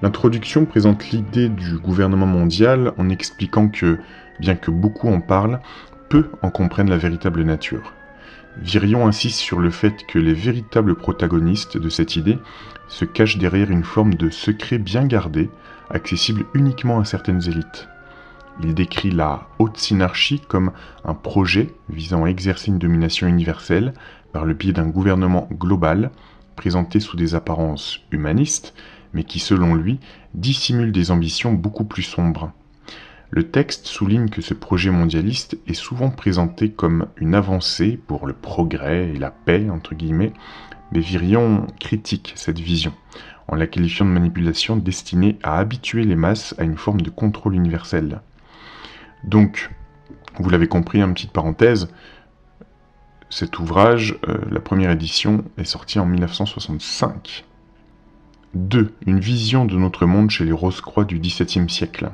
L'introduction présente l'idée du gouvernement mondial en expliquant que, bien que beaucoup en parlent, peu en comprennent la véritable nature. Virion insiste sur le fait que les véritables protagonistes de cette idée se cachent derrière une forme de secret bien gardé, accessible uniquement à certaines élites. Il décrit la haute synarchie comme un projet visant à exercer une domination universelle par le biais d'un gouvernement global, présenté sous des apparences humanistes, mais qui, selon lui, dissimule des ambitions beaucoup plus sombres. Le texte souligne que ce projet mondialiste est souvent présenté comme une avancée pour le progrès et la paix, entre guillemets, mais Virion critique cette vision, en la qualifiant de manipulation destinée à habituer les masses à une forme de contrôle universel. Donc, vous l'avez compris, une petite parenthèse, cet ouvrage, la première édition, est sortie en 1965. 2. Une vision de notre monde chez les Rose-Croix du XVIIe siècle.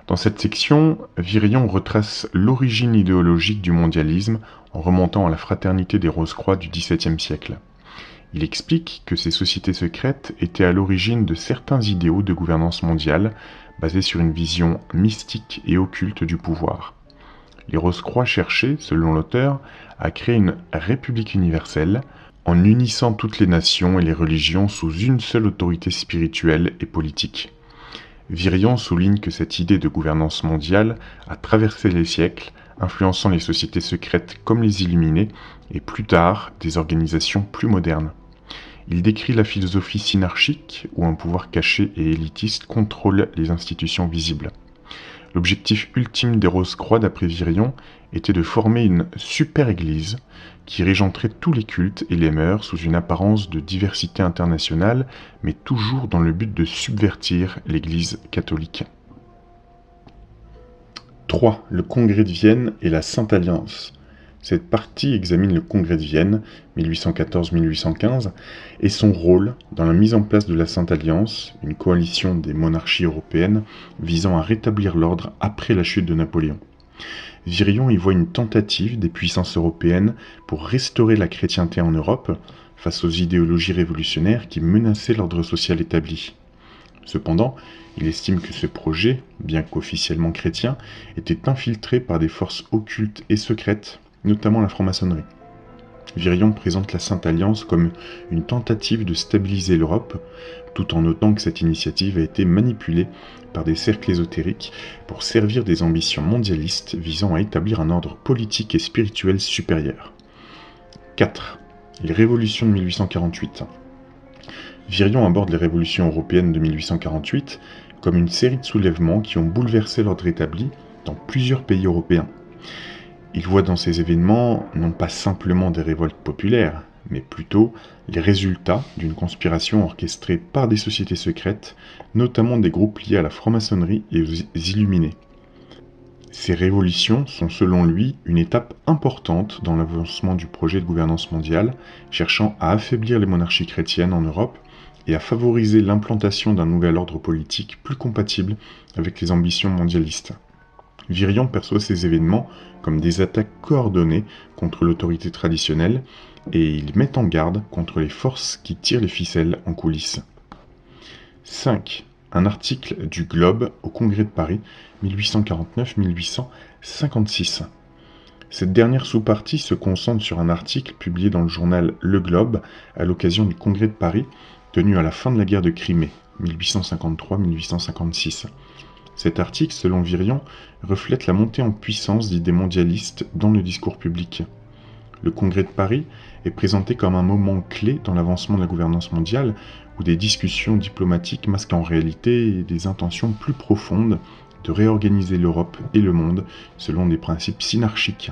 Dans cette section, Virion retrace l'origine idéologique du mondialisme en remontant à la fraternité des Rose-Croix du XVIIe siècle. Il explique que ces sociétés secrètes étaient à l'origine de certains idéaux de gouvernance mondiale basés sur une vision mystique et occulte du pouvoir. Les Rose-Croix cherchaient, selon l'auteur, à créer une république universelle en unissant toutes les nations et les religions sous une seule autorité spirituelle et politique. Virion souligne que cette idée de gouvernance mondiale a traversé les siècles, influençant les sociétés secrètes comme les Illuminés, et plus tard, des organisations plus modernes. Il décrit la philosophie synarchique, où un pouvoir caché et élitiste contrôle les institutions visibles. L'objectif ultime des Rose-Croix, d'après Virion, était de former une super-église qui régenterait tous les cultes et les mœurs sous une apparence de diversité internationale, mais toujours dans le but de subvertir l'Église catholique. 3. Le Congrès de Vienne et la Sainte Alliance. Cette partie examine le Congrès de Vienne, 1814-1815, et son rôle dans la mise en place de la Sainte Alliance, une coalition des monarchies européennes visant à rétablir l'ordre après la chute de Napoléon. Virion y voit une tentative des puissances européennes pour restaurer la chrétienté en Europe face aux idéologies révolutionnaires qui menaçaient l'ordre social établi. Cependant, il estime que ce projet, bien qu'officiellement chrétien, était infiltré par des forces occultes et secrètes, notamment la franc-maçonnerie. Virion présente la Sainte Alliance comme une tentative de stabiliser l'Europe, tout en notant que cette initiative a été manipulée par des cercles ésotériques pour servir des ambitions mondialistes visant à établir un ordre politique et spirituel supérieur. 4. Les révolutions de 1848. Virion aborde les révolutions européennes de 1848 comme une série de soulèvements qui ont bouleversé l'ordre établi dans plusieurs pays européens. Il voit dans ces événements non pas simplement des révoltes populaires, mais plutôt les résultats d'une conspiration orchestrée par des sociétés secrètes, notamment des groupes liés à la franc-maçonnerie et aux Illuminés. Ces révolutions sont selon lui une étape importante dans l'avancement du projet de gouvernance mondiale, cherchant à affaiblir les monarchies chrétiennes en Europe et à favoriser l'implantation d'un nouvel ordre politique plus compatible avec les ambitions mondialistes. Virion perçoit ces événements comme des attaques coordonnées contre l'autorité traditionnelle et il met en garde contre les forces qui tirent les ficelles en coulisses. 5. Un article du Globe au Congrès de Paris, 1849-1856. Cette dernière sous-partie se concentre sur un article publié dans le journal Le Globe à l'occasion du Congrès de Paris, tenu à la fin de la guerre de Crimée, 1853-1856. Cet article, selon Virion, reflète la montée en puissance d'idées mondialistes dans le discours public. Le Congrès de Paris est présenté comme un moment clé dans l'avancement de la gouvernance mondiale, où des discussions diplomatiques masquent en réalité des intentions plus profondes de réorganiser l'Europe et le monde selon des principes synarchiques.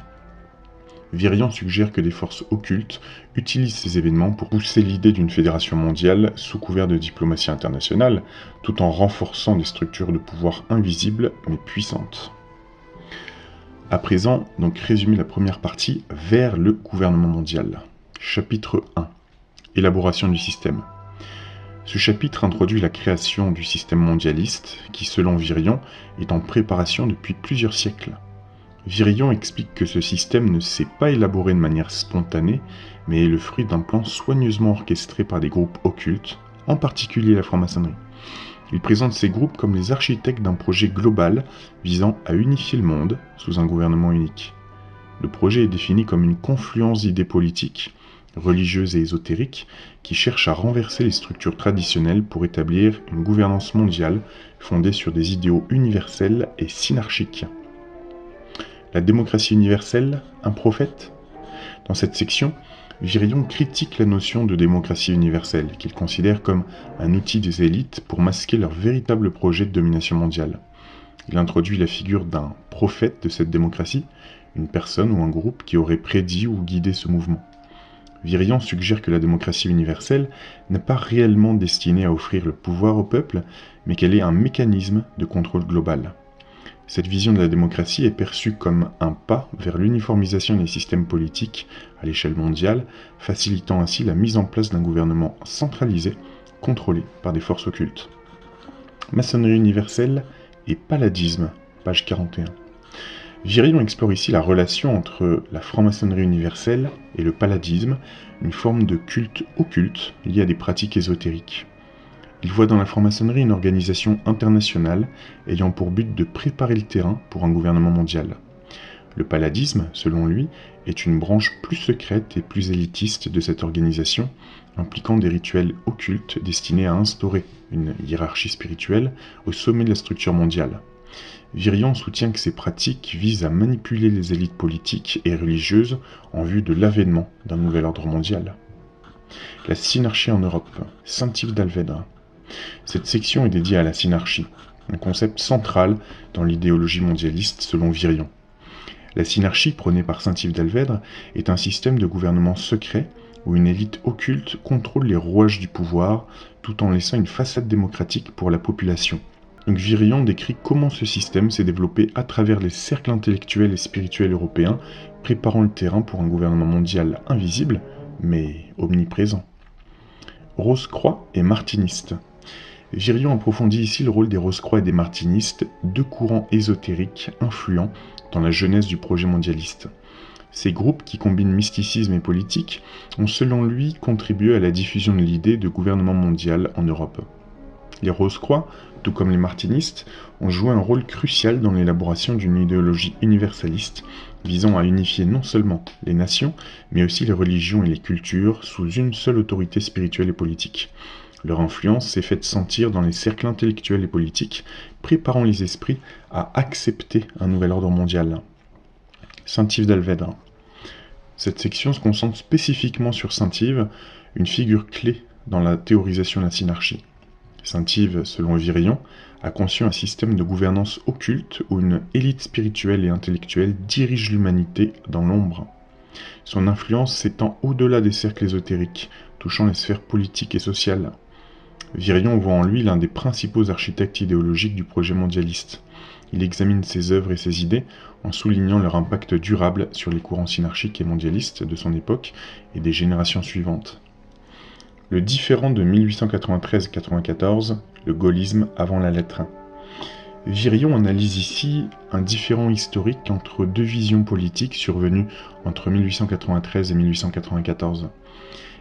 Virion suggère que des forces occultes utilisent ces événements pour pousser l'idée d'une fédération mondiale sous couvert de diplomatie internationale, tout en renforçant des structures de pouvoir invisibles mais puissantes. À présent, donc résumer la première partie vers le gouvernement mondial. Chapitre 1. Élaboration du système. Ce chapitre introduit la création du système mondialiste qui, selon Virion, est en préparation depuis plusieurs siècles. Virion explique que ce système ne s'est pas élaboré de manière spontanée, mais est le fruit d'un plan soigneusement orchestré par des groupes occultes, en particulier la franc-maçonnerie. Il présente ces groupes comme les architectes d'un projet global visant à unifier le monde sous un gouvernement unique. Le projet est défini comme une confluence d'idées politiques, religieuses et ésotériques qui cherchent à renverser les structures traditionnelles pour établir une gouvernance mondiale fondée sur des idéaux universels et synarchiques. La démocratie universelle, un prophète ? Dans cette section, Virion critique la notion de démocratie universelle, qu'il considère comme un outil des élites pour masquer leur véritable projet de domination mondiale. Il introduit la figure d'un prophète de cette démocratie, une personne ou un groupe qui aurait prédit ou guidé ce mouvement. Virion suggère que la démocratie universelle n'est pas réellement destinée à offrir le pouvoir au peuple, mais qu'elle est un mécanisme de contrôle global. Cette vision de la démocratie est perçue comme un pas vers l'uniformisation des systèmes politiques à l'échelle mondiale, facilitant ainsi la mise en place d'un gouvernement centralisé, contrôlé par des forces occultes. Maçonnerie universelle et palladisme, page 41. Virion explore ici la relation entre la franc-maçonnerie universelle et le palladisme, une forme de culte occulte liée à des pratiques ésotériques. Il voit dans la franc-maçonnerie une organisation internationale ayant pour but de préparer le terrain pour un gouvernement mondial. Le palladisme, selon lui, est une branche plus secrète et plus élitiste de cette organisation, impliquant des rituels occultes destinés à instaurer une hiérarchie spirituelle au sommet de la structure mondiale. Virion soutient que ces pratiques visent à manipuler les élites politiques et religieuses en vue de l'avènement d'un nouvel ordre mondial. La synarchie en Europe, Saint-Yves d'Alvedre. Cette section est dédiée à la synarchie, un concept central dans l'idéologie mondialiste selon Virion. La synarchie, prônée par Saint-Yves d'Alvedre, est un système de gouvernement secret où une élite occulte contrôle les rouages du pouvoir tout en laissant une façade démocratique pour la population. Donc Virion décrit comment ce système s'est développé à travers les cercles intellectuels et spirituels européens, préparant le terrain pour un gouvernement mondial invisible, mais omniprésent. Rose-Croix et martiniste. Virion approfondit ici le rôle des Rose-Croix et des martinistes, deux courants ésotériques influents dans la genèse du projet mondialiste. Ces groupes, qui combinent mysticisme et politique, ont selon lui contribué à la diffusion de l'idée de gouvernement mondial en Europe. Les Rose-Croix, tout comme les martinistes, ont joué un rôle crucial dans l'élaboration d'une idéologie universaliste visant à unifier non seulement les nations, mais aussi les religions et les cultures sous une seule autorité spirituelle et politique. Leur influence s'est faite sentir dans les cercles intellectuels et politiques, préparant les esprits à accepter un nouvel ordre mondial. Saint-Yves d'Alvedre. Cette section se concentre spécifiquement sur Saint-Yves, une figure clé dans la théorisation de la synarchie. Saint-Yves, selon Virion, a conçu un système de gouvernance occulte où une élite spirituelle et intellectuelle dirige l'humanité dans l'ombre. Son influence s'étend au-delà des cercles ésotériques, touchant les sphères politiques et sociales. Virion voit en lui l'un des principaux architectes idéologiques du projet mondialiste. Il examine ses œuvres et ses idées en soulignant leur impact durable sur les courants synarchiques et mondialistes de son époque et des générations suivantes. Le différend de 1893-94, le gaullisme avant la lettre. Virion analyse ici un différend historique entre deux visions politiques survenues entre 1893 et 1894.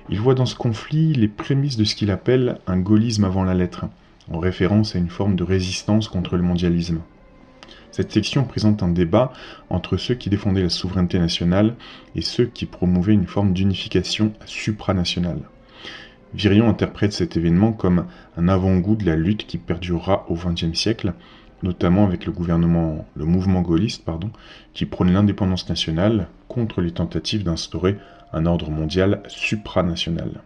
Il voit dans ce conflit les prémices de ce qu'il appelle un gaullisme avant la lettre, en référence à une forme de résistance contre le mondialisme. Cette section présente un débat entre ceux qui défendaient la souveraineté nationale et ceux qui promouvaient une forme d'unification supranationale. Virion interprète cet événement comme un avant-goût de la lutte qui perdurera au XXe siècle, notamment avec le mouvement gaulliste, qui prône l'indépendance nationale contre les tentatives d'instaurer un ordre mondial supranational.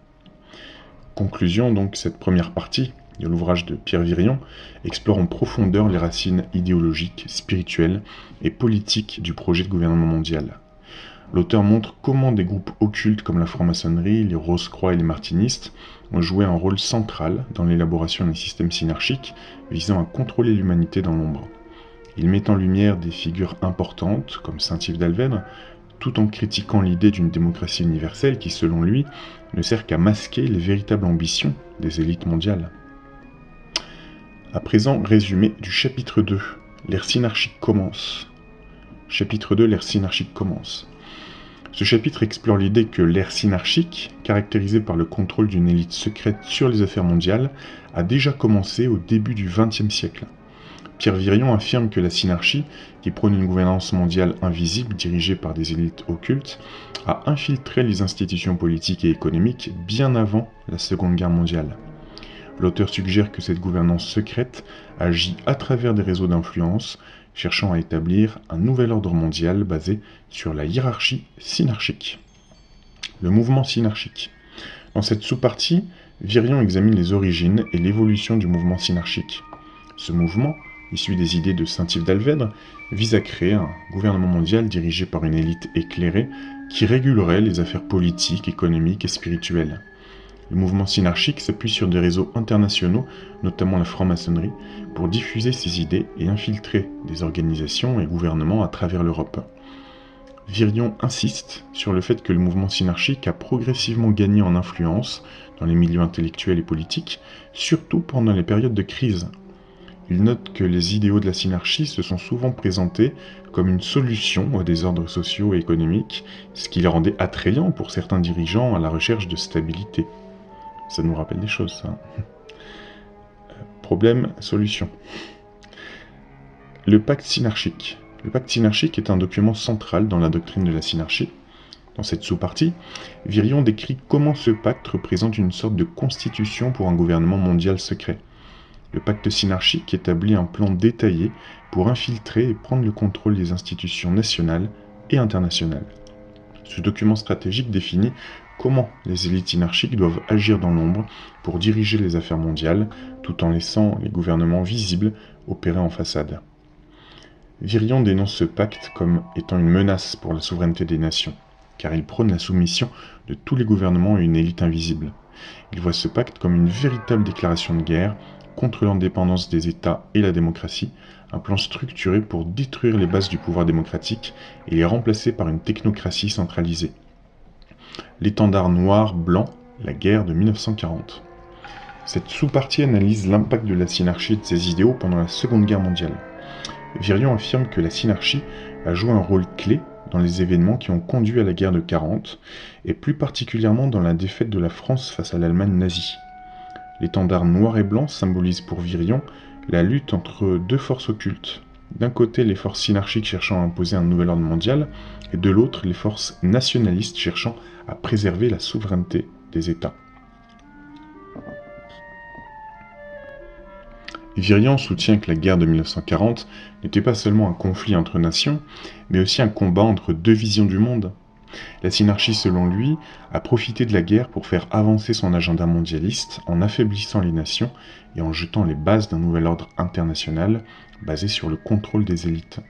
Conclusion, donc, cette première partie de l'ouvrage de Pierre Virion explore en profondeur les racines idéologiques, spirituelles et politiques du projet de gouvernement mondial. L'auteur montre comment des groupes occultes comme la franc-maçonnerie, les Rose-Croix et les martinistes ont joué un rôle central dans l'élaboration d'un système synarchique visant à contrôler l'humanité dans l'ombre. Il met en lumière des figures importantes comme Saint-Yves d'Alvedre, tout en critiquant l'idée d'une démocratie universelle qui, selon lui, ne sert qu'à masquer les véritables ambitions des élites mondiales. À présent, résumé du chapitre 2, l'ère synarchique commence. Chapitre 2, l'ère synarchique commence. Ce chapitre explore l'idée que l'ère synarchique, caractérisée par le contrôle d'une élite secrète sur les affaires mondiales, a déjà commencé au début du XXe siècle. Pierre Virion affirme que la synarchie, qui prône une gouvernance mondiale invisible dirigée par des élites occultes, a infiltré les institutions politiques et économiques bien avant la Seconde Guerre mondiale. L'auteur suggère que cette gouvernance secrète agit à travers des réseaux d'influence, cherchant à établir un nouvel ordre mondial basé sur la hiérarchie synarchique. Le mouvement synarchique. Dans cette sous-partie, Virion examine les origines et l'évolution du mouvement synarchique. Ce mouvement, issu des idées de Saint-Yves d'Alvèdre, vise à créer un gouvernement mondial dirigé par une élite éclairée qui régulerait les affaires politiques, économiques et spirituelles. Le mouvement synarchique s'appuie sur des réseaux internationaux, notamment la franc-maçonnerie, pour diffuser ses idées et infiltrer des organisations et gouvernements à travers l'Europe. Virion insiste sur le fait que le mouvement synarchique a progressivement gagné en influence dans les milieux intellectuels et politiques, surtout pendant les périodes de crise. Il note que les idéaux de la synarchie se sont souvent présentés comme une solution aux désordres sociaux et économiques, ce qui les rendait attrayants pour certains dirigeants à la recherche de stabilité. Ça nous rappelle des choses, ça. Problème, solution. Le pacte synarchique. Le pacte synarchique est un document central dans la doctrine de la synarchie. Dans cette sous-partie, Virion décrit comment ce pacte représente une sorte de constitution pour un gouvernement mondial secret. Le pacte synarchique établit un plan détaillé pour infiltrer et prendre le contrôle des institutions nationales et internationales. Ce document stratégique définit comment les élites synarchiques doivent agir dans l'ombre pour diriger les affaires mondiales, tout en laissant les gouvernements visibles opérer en façade. Virion dénonce ce pacte comme étant une menace pour la souveraineté des nations, car il prône la soumission de tous les gouvernements à une élite invisible. Il voit ce pacte comme une véritable déclaration de guerre contre l'indépendance des États et la démocratie, un plan structuré pour détruire les bases du pouvoir démocratique et les remplacer par une technocratie centralisée. L'étendard noir-blanc, la guerre de 1940. Cette sous-partie analyse l'impact de la synarchie et de ses idéaux pendant la Seconde Guerre mondiale. Virion affirme que la synarchie a joué un rôle clé dans les événements qui ont conduit à la guerre de 40, et plus particulièrement dans la défaite de la France face à l'Allemagne nazie. L'étendard noir et blanc symbolise pour Virion la lutte entre deux forces occultes. D'un côté, les forces synarchiques cherchant à imposer un nouvel ordre mondial, et de l'autre, les forces nationalistes cherchant à préserver la souveraineté des États. Virion soutient que la guerre de 1940 n'était pas seulement un conflit entre nations, mais aussi un combat entre deux visions du monde. La synarchie, selon lui, a profité de la guerre pour faire avancer son agenda mondialiste en affaiblissant les nations et en jetant les bases d'un nouvel ordre international basé sur le contrôle des élites.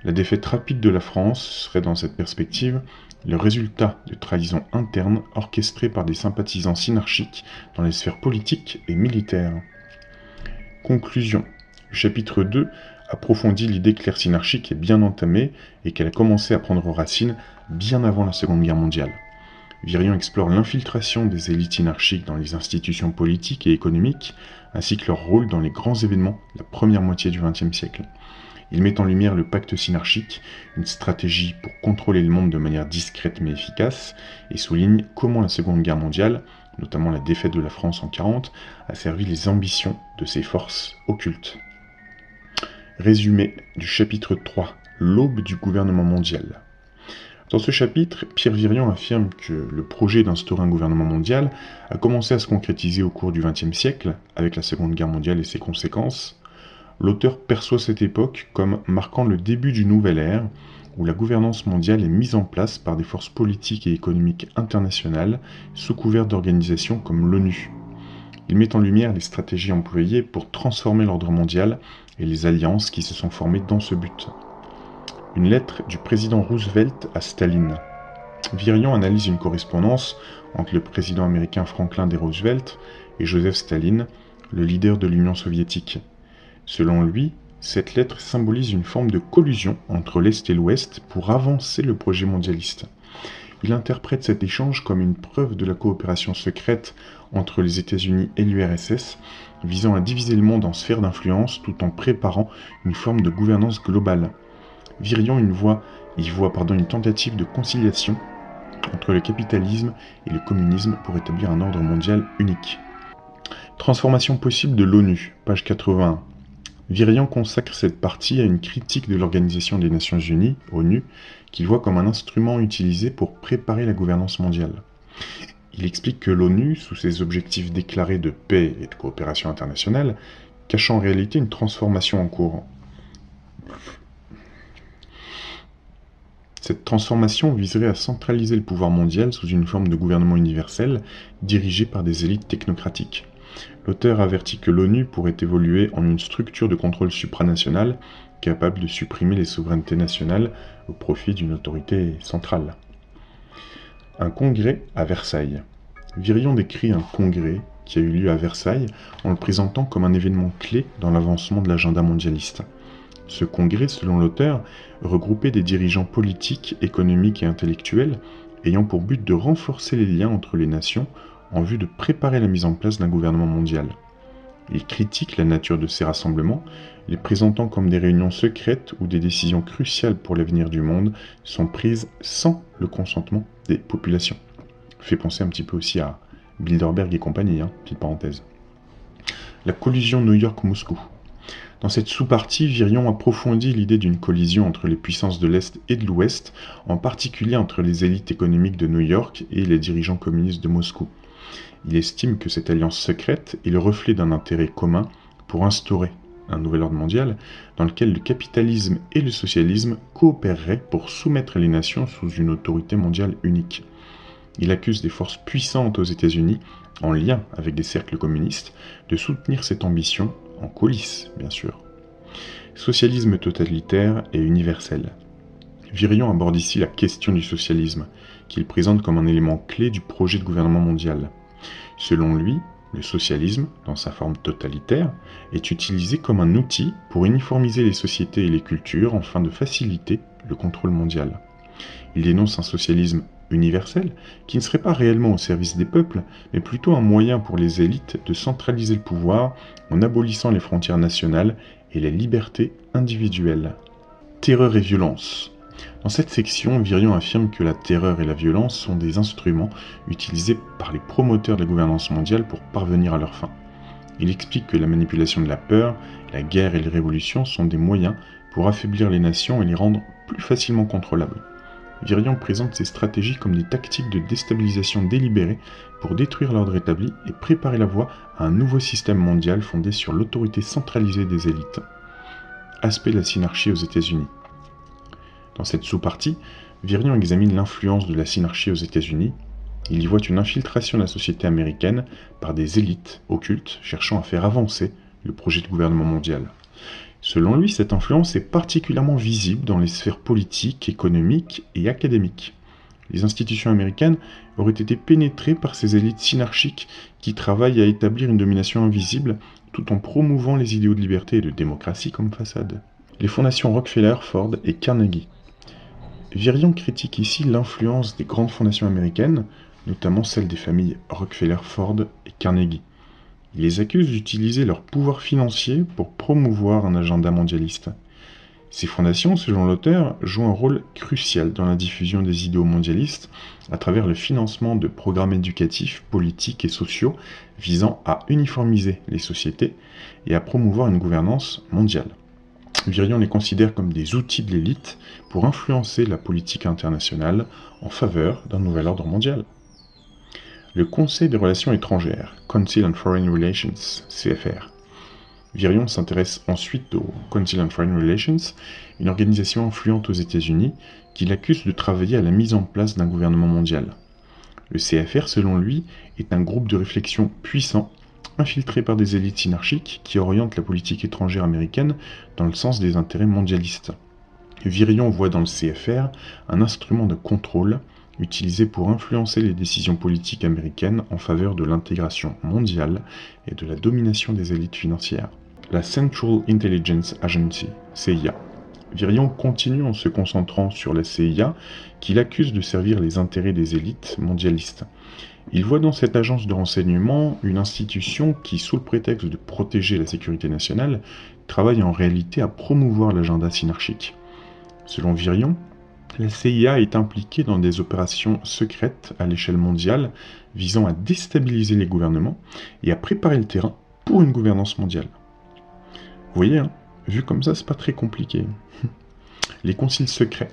La défaite rapide de la France serait, dans cette perspective, le résultat de trahisons internes orchestrées par des sympathisants synarchiques dans les sphères politiques et militaires. Conclusion. Le chapitre 2 approfondit l'idée que l'ère synarchique est bien entamée et qu'elle a commencé à prendre racine bien avant la Seconde Guerre mondiale. Virion explore l'infiltration des élites synarchiques dans les institutions politiques et économiques, ainsi que leur rôle dans les grands événements de la première moitié du XXe siècle. Il met en lumière le pacte synarchique, une stratégie pour contrôler le monde de manière discrète mais efficace, et souligne comment la Seconde Guerre mondiale, notamment la défaite de la France en 1940, a servi les ambitions de ces forces occultes. Résumé du chapitre 3, l'aube du gouvernement mondial. Dans ce chapitre, Pierre Virion affirme que le projet d'instaurer un gouvernement mondial a commencé à se concrétiser au cours du XXe siècle, avec la Seconde Guerre mondiale et ses conséquences. L'auteur perçoit cette époque comme marquant le début d'une nouvelle ère, où la gouvernance mondiale est mise en place par des forces politiques et économiques internationales, sous couvert d'organisations comme l'ONU. Il met en lumière les stratégies employées pour transformer l'ordre mondial et les alliances qui se sont formées dans ce but. Une lettre du président Roosevelt à Staline. Virion analyse une correspondance entre le président américain Franklin D. Roosevelt et Joseph Staline, le leader de l'Union soviétique. Selon lui, cette lettre symbolise une forme de collusion entre l'Est et l'Ouest pour avancer le projet mondialiste. Il interprète cet échange comme une preuve de la coopération secrète entre les États-Unis et l'URSS, visant à diviser le monde en sphères d'influence tout en préparant une forme de gouvernance globale. Virion y voit Il voit une tentative de conciliation entre le capitalisme et le communisme pour établir un ordre mondial unique. Transformation possible de l'ONU, page 81. Virion consacre cette partie à une critique de l'Organisation des Nations Unies, ONU, qu'il voit comme un instrument utilisé pour préparer la gouvernance mondiale. Il explique que l'ONU, sous ses objectifs déclarés de paix et de coopération internationale, cache en réalité une transformation en cours. Cette transformation viserait à centraliser le pouvoir mondial sous une forme de gouvernement universel dirigé par des élites technocratiques. L'auteur avertit que l'ONU pourrait évoluer en une structure de contrôle supranational capable de supprimer les souverainetés nationales au profit d'une autorité centrale. Un congrès à Versailles. Virion décrit un congrès qui a eu lieu à Versailles en le présentant comme un événement clé dans l'avancement de l'agenda mondialiste. Ce congrès, selon l'auteur, regroupait des dirigeants politiques, économiques et intellectuels ayant pour but de renforcer les liens entre les nations en vue de préparer la mise en place d'un gouvernement mondial. Il critique la nature de ces rassemblements, les présentant comme des réunions secrètes où des décisions cruciales pour l'avenir du monde sont prises sans le consentement des populations. Fait penser un petit peu aussi à Bilderberg et compagnie, petite parenthèse. La collision New York-Moscou. Dans cette sous-partie, Virion approfondit l'idée d'une collision entre les puissances de l'Est et de l'Ouest, en particulier entre les élites économiques de New York et les dirigeants communistes de Moscou. Il estime que cette alliance secrète est le reflet d'un intérêt commun pour instaurer un nouvel ordre mondial dans lequel le capitalisme et le socialisme coopéreraient pour soumettre les nations sous une autorité mondiale unique. Il accuse des forces puissantes aux États-Unis, en lien avec des cercles communistes, de soutenir cette ambition, en coulisses bien sûr. Socialisme totalitaire et universel. Virion aborde ici la question du socialisme, qu'il présente comme un élément clé du projet de gouvernement mondial. Selon lui, le socialisme, dans sa forme totalitaire, est utilisé comme un outil pour uniformiser les sociétés et les cultures afin de faciliter le contrôle mondial. Il dénonce un socialisme universel qui ne serait pas réellement au service des peuples, mais plutôt un moyen pour les élites de centraliser le pouvoir en abolissant les frontières nationales et les libertés individuelles. Terreur et violence. Dans cette section, Virion affirme que la terreur et la violence sont des instruments utilisés par les promoteurs de la gouvernance mondiale pour parvenir à leurs fins. Il explique que la manipulation de la peur, la guerre et les révolutions sont des moyens pour affaiblir les nations et les rendre plus facilement contrôlables. Virion présente ces stratégies comme des tactiques de déstabilisation délibérées pour détruire l'ordre établi et préparer la voie à un nouveau système mondial fondé sur l'autorité centralisée des élites. Aspect de la synarchie aux États-Unis. Dans cette sous-partie, Virion examine l'influence de la synarchie aux États-Unis. Il y voit une infiltration de la société américaine par des élites occultes cherchant à faire avancer le projet de gouvernement mondial. Selon lui, cette influence est particulièrement visible dans les sphères politiques, économiques et académiques. Les institutions américaines auraient été pénétrées par ces élites synarchiques qui travaillent à établir une domination invisible tout en promouvant les idéaux de liberté et de démocratie comme façade. Les fondations Rockefeller, Ford et Carnegie. Virion critique ici l'influence des grandes fondations américaines, notamment celle des familles Rockefeller, Ford et Carnegie. Il les accuse d'utiliser leur pouvoir financier pour promouvoir un agenda mondialiste. Ces fondations, selon l'auteur, jouent un rôle crucial dans la diffusion des idéaux mondialistes à travers le financement de programmes éducatifs, politiques et sociaux visant à uniformiser les sociétés et à promouvoir une gouvernance mondiale. Virion les considère comme des outils de l'élite pour influencer la politique internationale en faveur d'un nouvel ordre mondial. Le Conseil des Relations étrangères, Council on Foreign Relations, CFR. Virion s'intéresse ensuite au Council on Foreign Relations, une organisation influente aux États-Unis qui l'accuse de travailler à la mise en place d'un gouvernement mondial. Le CFR, selon lui, est un groupe de réflexion puissant, infiltré par des élites synarchiques qui orientent la politique étrangère américaine dans le sens des intérêts mondialistes. Virion voit dans le CFR un instrument de contrôle utilisé pour influencer les décisions politiques américaines en faveur de l'intégration mondiale et de la domination des élites financières. La Central Intelligence Agency, CIA. Virion continue en se concentrant sur la CIA, qu'il accuse de servir les intérêts des élites mondialistes. Il voit dans cette agence de renseignement une institution qui, sous le prétexte de protéger la sécurité nationale, travaille en réalité à promouvoir l'agenda synarchique. Selon Virion, La CIA est impliquée dans des opérations secrètes à l'échelle mondiale visant à déstabiliser les gouvernements et à préparer le terrain pour une gouvernance mondiale. Vous voyez, hein, vu comme ça, c'est pas très compliqué. Les conciles secrets.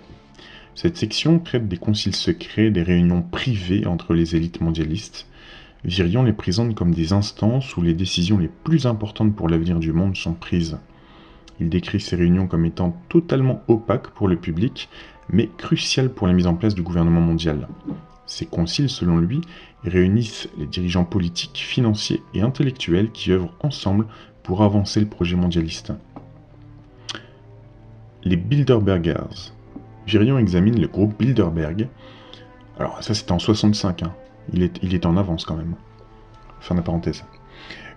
Cette section traite des conciles secrets, des réunions privées entre les élites mondialistes. Virion les présente comme des instances où les décisions les plus importantes pour l'avenir du monde sont prises. Il décrit ces réunions comme étant totalement opaques pour le public, mais cruciales pour la mise en place du gouvernement mondial. Ces conciles, selon lui, réunissent les dirigeants politiques, financiers et intellectuels qui œuvrent ensemble pour avancer le projet mondialiste. Les Bilderbergers. Virion examine le groupe Bilderberg. Alors ça c'était en 65, hein. Il est en avance quand même. Fin de la parenthèse.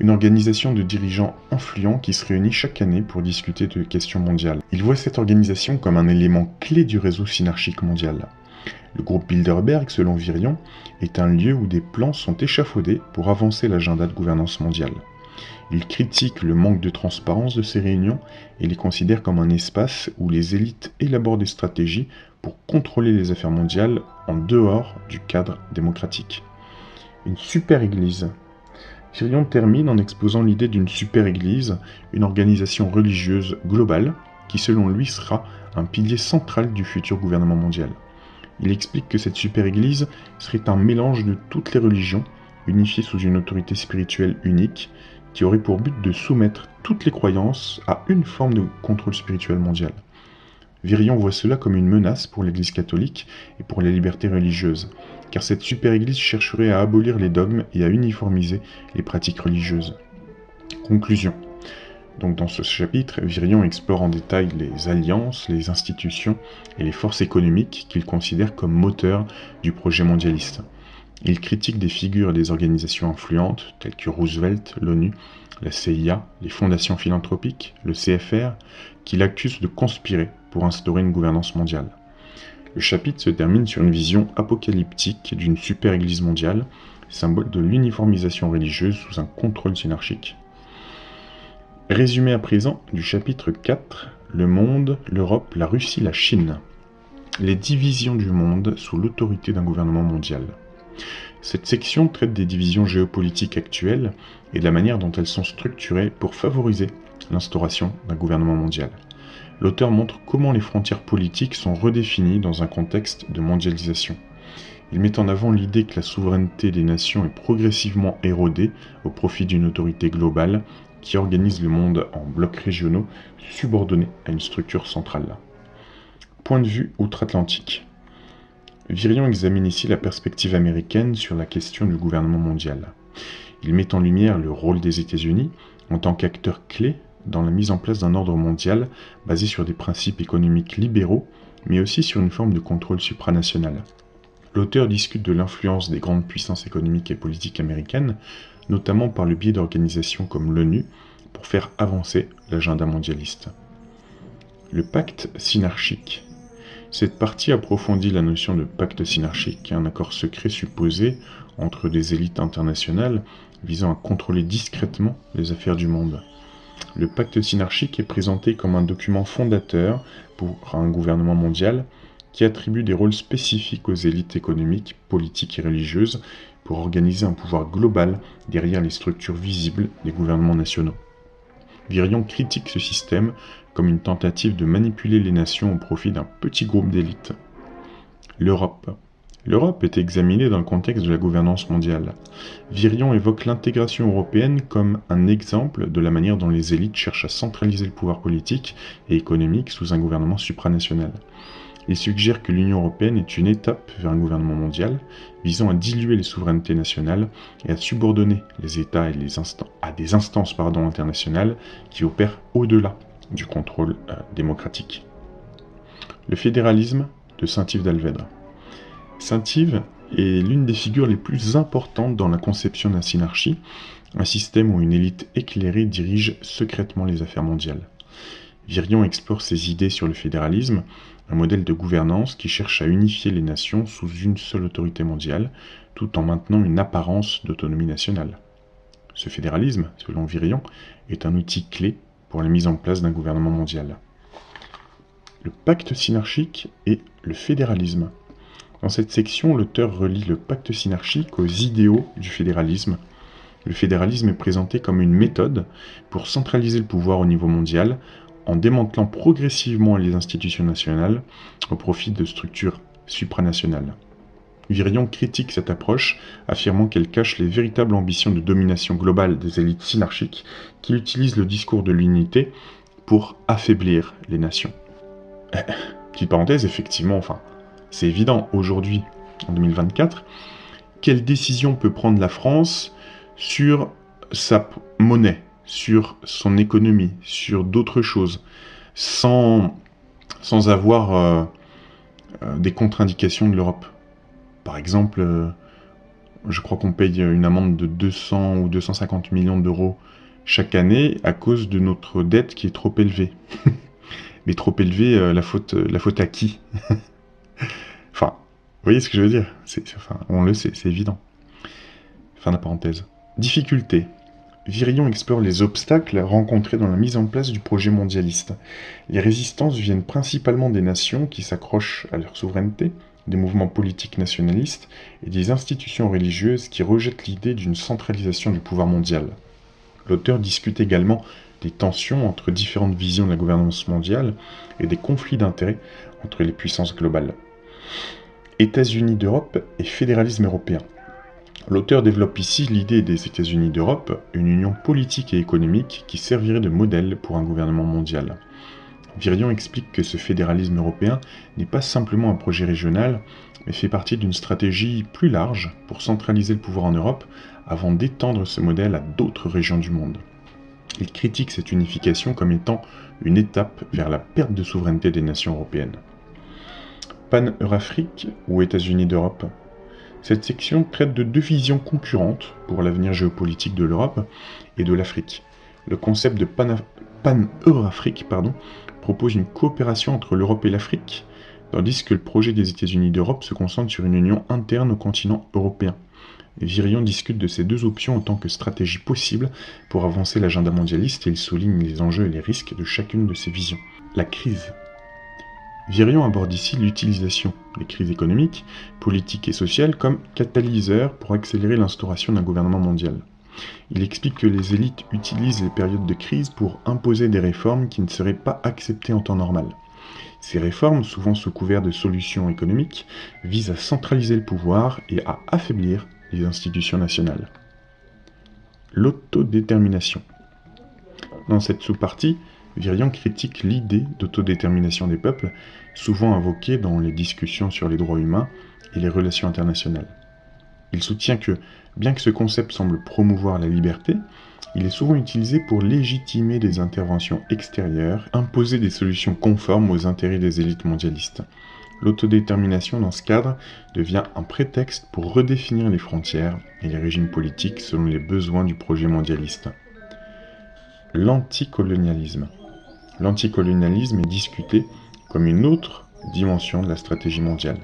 Une organisation de dirigeants influents qui se réunit chaque année pour discuter de questions mondiales. Il voit cette organisation comme un élément clé du réseau synarchique mondial. Le groupe Bilderberg, selon Virion, est un lieu où des plans sont échafaudés pour avancer l'agenda de gouvernance mondiale. Il critique le manque de transparence de ces réunions et les considère comme un espace où les élites élaborent des stratégies pour contrôler les affaires mondiales en dehors du cadre démocratique. Une super-église. Virion termine en exposant l'idée d'une super-église, une organisation religieuse globale qui, selon lui, sera un pilier central du futur gouvernement mondial. Il explique que cette super-église serait un mélange de toutes les religions, unifiées sous une autorité spirituelle unique, qui aurait pour but de soumettre toutes les croyances à une forme de contrôle spirituel mondial. Virion voit cela comme une menace pour l'Église catholique et pour les libertés religieuses, car cette super-église chercherait à abolir les dogmes et à uniformiser les pratiques religieuses. Conclusion. Donc dans ce chapitre, Virion explore en détail les alliances, les institutions et les forces économiques qu'il considère comme moteurs du projet mondialiste. Il critique des figures et des organisations influentes telles que Roosevelt, l'ONU, la CIA, les fondations philanthropiques, le CFR, qu'il accuse de conspirer pour instaurer une gouvernance mondiale. Le chapitre se termine sur une vision apocalyptique d'une super-église mondiale, symbole de l'uniformisation religieuse sous un contrôle synarchique. Résumé à présent du chapitre 4, le monde, l'Europe, la Russie, la Chine. Les divisions du monde sous l'autorité d'un gouvernement mondial. Cette section traite des divisions géopolitiques actuelles et de la manière dont elles sont structurées pour favoriser l'instauration d'un gouvernement mondial. L'auteur montre comment les frontières politiques sont redéfinies dans un contexte de mondialisation. Il met en avant l'idée que la souveraineté des nations est progressivement érodée au profit d'une autorité globale qui organise le monde en blocs régionaux subordonnés à une structure centrale. Point de vue outre-Atlantique. Virion examine ici la perspective américaine sur la question du gouvernement mondial. Il met en lumière le rôle des États-Unis en tant qu'acteur clé dans la mise en place d'un ordre mondial basé sur des principes économiques libéraux, mais aussi sur une forme de contrôle supranational. L'auteur discute de l'influence des grandes puissances économiques et politiques américaines, notamment par le biais d'organisations comme l'ONU, pour faire avancer l'agenda mondialiste. Le pacte synarchique. Cette partie approfondit la notion de pacte synarchique, un accord secret supposé entre des élites internationales visant à contrôler discrètement les affaires du monde. Le pacte synarchique est présenté comme un document fondateur pour un gouvernement mondial qui attribue des rôles spécifiques aux élites économiques, politiques et religieuses pour organiser un pouvoir global derrière les structures visibles des gouvernements nationaux. Virion critique ce système comme une tentative de manipuler les nations au profit d'un petit groupe d'élites. L'Europe. L'Europe est examinée dans le contexte de la gouvernance mondiale. Virion évoque l'intégration européenne comme un exemple de la manière dont les élites cherchent à centraliser le pouvoir politique et économique sous un gouvernement supranational. Il suggère que l'Union européenne est une étape vers un gouvernement mondial visant à diluer les souverainetés nationales et à subordonner les États et à des instances internationales qui opèrent au-delà du contrôle démocratique. Le fédéralisme de Saint-Yves d'Alvedre. Saint-Yves est l'une des figures les plus importantes dans la conception de la synarchie, un système où une élite éclairée dirige secrètement les affaires mondiales. Virion explore ses idées sur le fédéralisme, un modèle de gouvernance qui cherche à unifier les nations sous une seule autorité mondiale, tout en maintenant une apparence d'autonomie nationale. Ce fédéralisme, selon Virion, est un outil clé pour la mise en place d'un gouvernement mondial. le pacte synarchique et le fédéralisme. Dans cette section, l'auteur relie le pacte synarchique aux idéaux du fédéralisme. Le fédéralisme est présenté comme une méthode pour centraliser le pouvoir au niveau mondial en démantelant progressivement les institutions nationales au profit de structures supranationales. Virion critique cette approche, affirmant qu'elle cache les véritables ambitions de domination globale des élites synarchiques qui utilisent le discours de l'unité pour affaiblir les nations. Petite parenthèse, effectivement, c'est évident aujourd'hui, en 2024, quelle décision peut prendre la France sur sa monnaie, sur son économie, sur d'autres choses, sans avoir des contre-indications de l'Europe. Par exemple, je crois qu'on paye une amende de 200 ou 250 millions d'euros chaque année à cause de notre dette qui est trop élevée. Mais trop élevée, la faute à qui? Enfin, vous voyez ce que je veux dire? On le sait, c'est évident. Fin de la parenthèse. Difficulté. Virion explore les obstacles rencontrés dans la mise en place du projet mondialiste. Les résistances viennent principalement des nations qui s'accrochent à leur souveraineté, des mouvements politiques nationalistes et des institutions religieuses qui rejettent l'idée d'une centralisation du pouvoir mondial. L'auteur discute également des tensions entre différentes visions de la gouvernance mondiale et des conflits d'intérêts entre les puissances globales. États-Unis d'Europe et fédéralisme européen. L'auteur développe ici l'idée des États-Unis d'Europe, une union politique et économique qui servirait de modèle pour un gouvernement mondial. Virion explique que ce fédéralisme européen n'est pas simplement un projet régional, mais fait partie d'une stratégie plus large pour centraliser le pouvoir en Europe avant d'étendre ce modèle à d'autres régions du monde. Il critique cette unification comme étant une étape vers la perte de souveraineté des nations européennes. Pan-Eurafrique ou États-Unis d'Europe. Cette section traite de deux visions concurrentes pour l'avenir géopolitique de l'Europe et de l'Afrique. Le concept de Pan-Eurafrique propose une coopération entre l'Europe et l'Afrique, tandis que le projet des États-Unis d'Europe se concentre sur une union interne au continent européen. Virion discute de ces deux options en tant que stratégie possible pour avancer l'agenda mondialiste et il souligne les enjeux et les risques de chacune de ces visions. La crise. Virion aborde ici l'utilisation des crises économiques, politiques et sociales comme catalyseurs pour accélérer l'instauration d'un gouvernement mondial. Il explique que les élites utilisent les périodes de crise pour imposer des réformes qui ne seraient pas acceptées en temps normal. Ces réformes, souvent sous couvert de solutions économiques, visent à centraliser le pouvoir et à affaiblir les institutions nationales. L'autodétermination. Dans cette sous-partie, Virion critique l'idée d'autodétermination des peuples, souvent invoquée dans les discussions sur les droits humains et les relations internationales. Il soutient que, bien que ce concept semble promouvoir la liberté, il est souvent utilisé pour légitimer des interventions extérieures, imposer des solutions conformes aux intérêts des élites mondialistes. L'autodétermination dans ce cadre devient un prétexte pour redéfinir les frontières et les régimes politiques selon les besoins du projet mondialiste. L'anticolonialisme. L'anticolonialisme est discuté comme une autre dimension de la stratégie mondiale.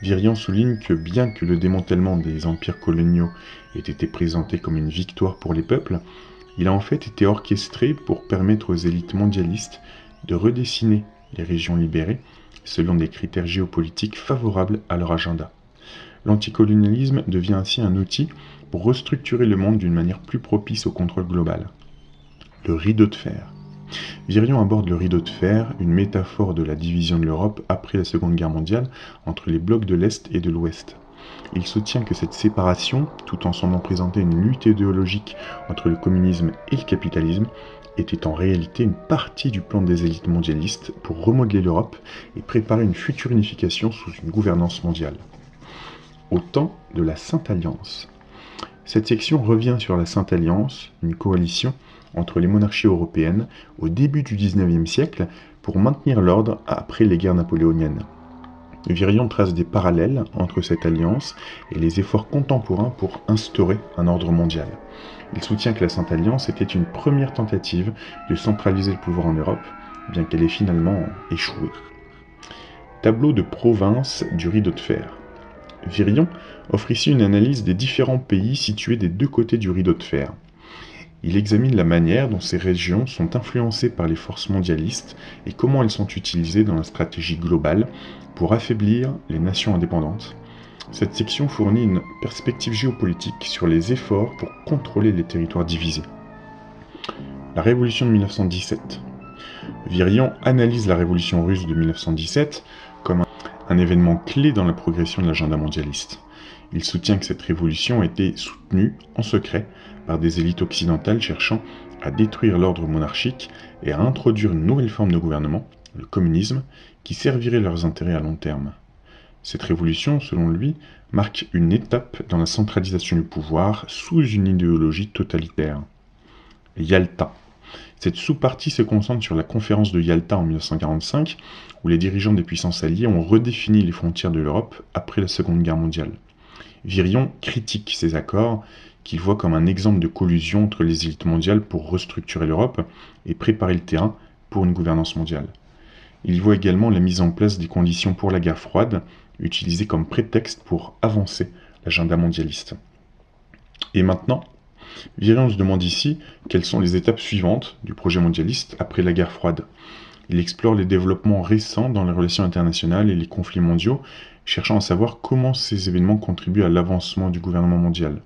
Virion souligne que bien que le démantèlement des empires coloniaux ait été présenté comme une victoire pour les peuples, il a en fait été orchestré pour permettre aux élites mondialistes de redessiner les régions libérées selon des critères géopolitiques favorables à leur agenda. L'anticolonialisme devient ainsi un outil pour restructurer le monde d'une manière plus propice au contrôle global. Le rideau de fer. Virion aborde le rideau de fer, une métaphore de la division de l'Europe après la Seconde Guerre mondiale entre les blocs de l'Est et de l'Ouest. Il soutient que cette séparation, tout en semblant présenter une lutte idéologique entre le communisme et le capitalisme, était en réalité une partie du plan des élites mondialistes pour remodeler l'Europe et préparer une future unification sous une gouvernance mondiale. Au temps de la Sainte Alliance. Cette section revient sur la Sainte Alliance, une coalition entre les monarchies européennes au début du XIXe siècle pour maintenir l'ordre après les guerres napoléoniennes. Virion trace des parallèles entre cette alliance et les efforts contemporains pour instaurer un ordre mondial. Il soutient que la Sainte Alliance était une première tentative de centraliser le pouvoir en Europe, bien qu'elle ait finalement échoué. Tableau de province du rideau de fer. Virion offre ici une analyse des différents pays situés des deux côtés du rideau de fer. Il examine la manière dont ces régions sont influencées par les forces mondialistes et comment elles sont utilisées dans la stratégie globale pour affaiblir les nations indépendantes. Cette section fournit une perspective géopolitique sur les efforts pour contrôler les territoires divisés. La révolution de 1917. Virion analyse la révolution russe de 1917 comme un événement clé dans la progression de l'agenda mondialiste. Il soutient que cette révolution a été soutenue en secret par des élites occidentales cherchant à détruire l'ordre monarchique et à introduire une nouvelle forme de gouvernement, le communisme, qui servirait leurs intérêts à long terme. Cette révolution, selon lui, marque une étape dans la centralisation du pouvoir sous une idéologie totalitaire. Yalta. Cette sous-partie se concentre sur la conférence de Yalta en 1945, où les dirigeants des puissances alliées ont redéfini les frontières de l'Europe après la Seconde Guerre mondiale. Virion critique ces accords, qu'il voit comme un exemple de collusion entre les élites mondiales pour restructurer l'Europe et préparer le terrain pour une gouvernance mondiale. Il y voit également la mise en place des conditions pour la guerre froide, utilisées comme prétexte pour avancer l'agenda mondialiste. Et maintenant, Virion se demande ici quelles sont les étapes suivantes du projet mondialiste après la guerre froide. Il explore les développements récents dans les relations internationales et les conflits mondiaux, cherchant à savoir comment ces événements contribuent à l'avancement du gouvernement mondial.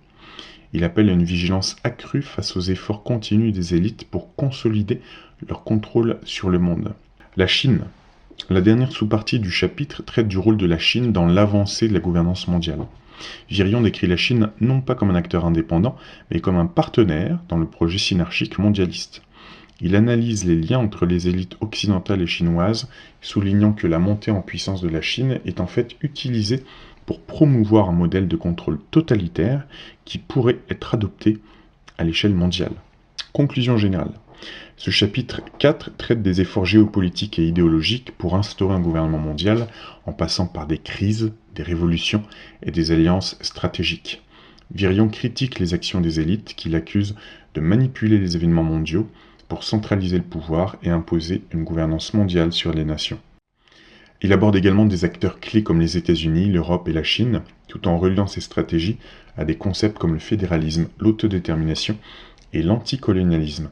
Il appelle à une vigilance accrue face aux efforts continus des élites pour consolider leur contrôle sur le monde. La Chine. La dernière sous-partie du chapitre traite du rôle de la Chine dans l'avancée de la gouvernance mondiale. Virion décrit la Chine non pas comme un acteur indépendant, mais comme un partenaire dans le projet synarchique mondialiste. Il analyse les liens entre les élites occidentales et chinoises, soulignant que la montée en puissance de la Chine est en fait utilisée pour promouvoir un modèle de contrôle totalitaire qui pourrait être adopté à l'échelle mondiale. Conclusion générale. Ce chapitre 4 traite des efforts géopolitiques et idéologiques pour instaurer un gouvernement mondial en passant par des crises, des révolutions et des alliances stratégiques. Virion critique les actions des élites qu'il accuse de manipuler les événements mondiaux pour centraliser le pouvoir et imposer une gouvernance mondiale sur les nations. Il aborde également des acteurs clés comme les États-Unis, l'Europe et la Chine, tout en reliant ces stratégies à des concepts comme le fédéralisme, l'autodétermination et l'anticolonialisme.